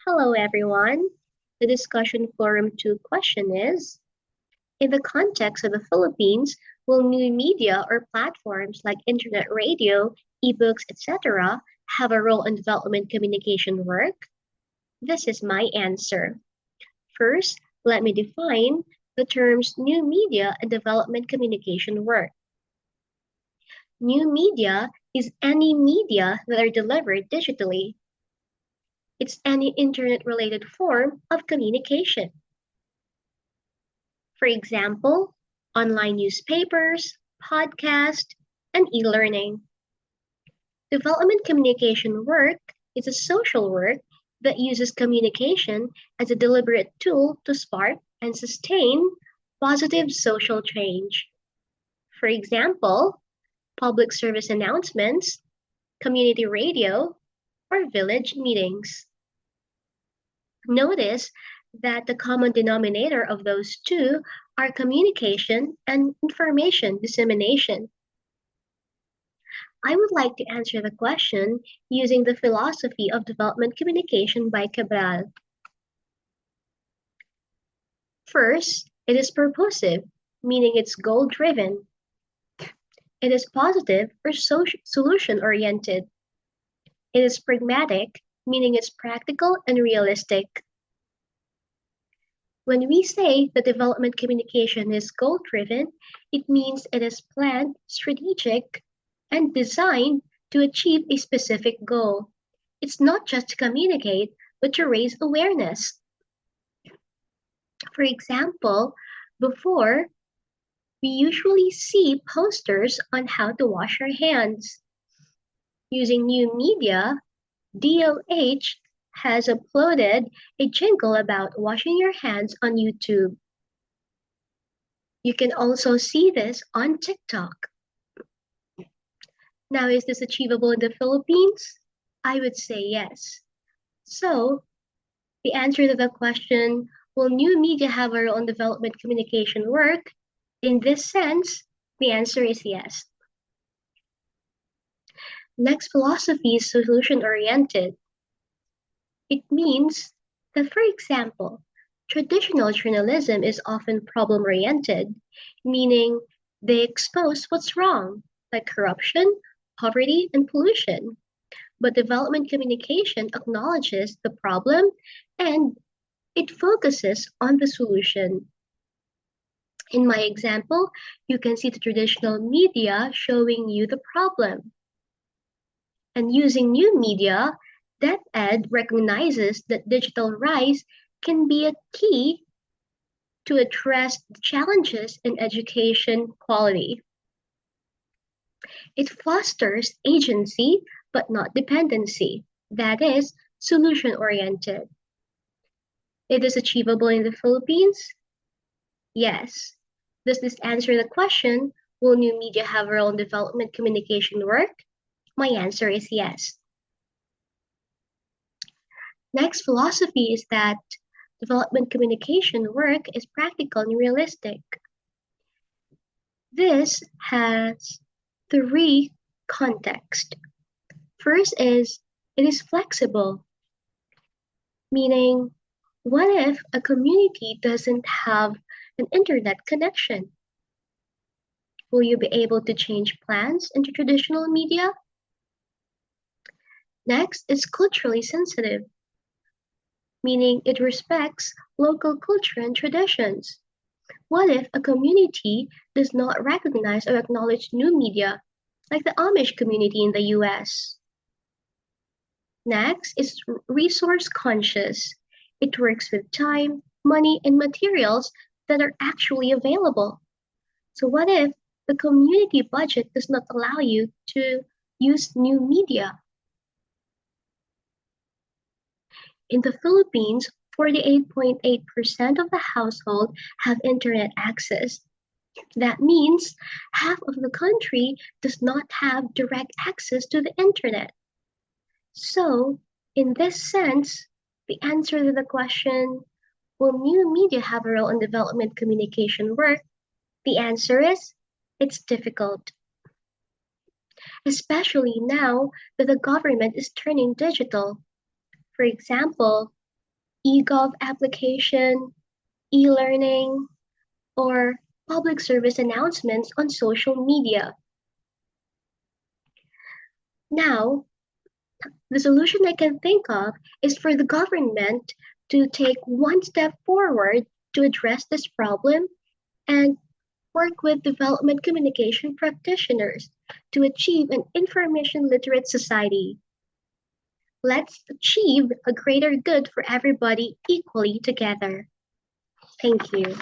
Hello, everyone. The discussion forum 2 question is, in the context of the Philippines, will new media or platforms like internet radio, ebooks, etc., have a role in development communication work? This is my answer. First, let me define the terms new media and development communication work. New media is any media that are delivered digitally. It's any internet-related form of communication. For example, online newspapers, podcasts, and e-learning. Development communication work is a social work that uses communication as a deliberate tool to spark and sustain positive social change. For example, public service announcements, community radio, or village meetings. Notice that the common denominator of those two are communication and information dissemination. I would like to answer the question using the philosophy of development communication by Cabral. First, it is purposive, meaning it's goal-driven. It is positive or solution-oriented. It is pragmatic, meaning it's practical and realistic. When we say that development communication is goal-driven, it means it is planned, strategic, and designed to achieve a specific goal. It's not just to communicate, but to raise awareness. For example, before, we usually see posters on how to wash our hands. Using new media, DOH has uploaded a jingle about washing your hands on YouTube. You can also see this on TikTok. Now, is this achievable in the Philippines? I would say yes. So, the answer to the question, will new media have a role in development communication work? In this sense, the answer is yes. Next philosophy is solution-oriented. It means that, for example, traditional journalism is often problem-oriented, meaning they expose what's wrong, like corruption, poverty, and pollution. But development communication acknowledges the problem and it focuses on the solution. In my example, you can see the traditional media showing you the problem. And using new media, DepEd recognizes that digital rise can be a key to address the challenges in education quality. It fosters agency, but not dependency. That is, solution-oriented. It is achievable in the Philippines? Yes. Does this answer the question, will new media have a role in development communication work? My answer is yes. Next philosophy is that development communication work is practical and realistic. This has three contexts. First is, it is flexible, meaning what if a community doesn't have an internet connection? Will you be able to change plans into traditional media? Next is culturally sensitive, meaning it respects local culture and traditions. What if a community does not recognize or acknowledge new media, like the Amish community in the US? Next is resource conscious. It works with time, money, and materials that are actually available. So what if the community budget does not allow you to use new media? In the Philippines, 48.8% of the household have internet access. That means half of the country does not have direct access to the internet. So, in this sense, the answer to the question, will new media have a role in development communication work? The answer is, it's difficult. Especially now that the government is turning digital. For example, e-gov application, e-learning, or public service announcements on social media. Now, the solution I can think of is for the government to take one step forward to address this problem and work with development communication practitioners to achieve an information literate society. Let's achieve a greater good for everybody equally together. Thank you.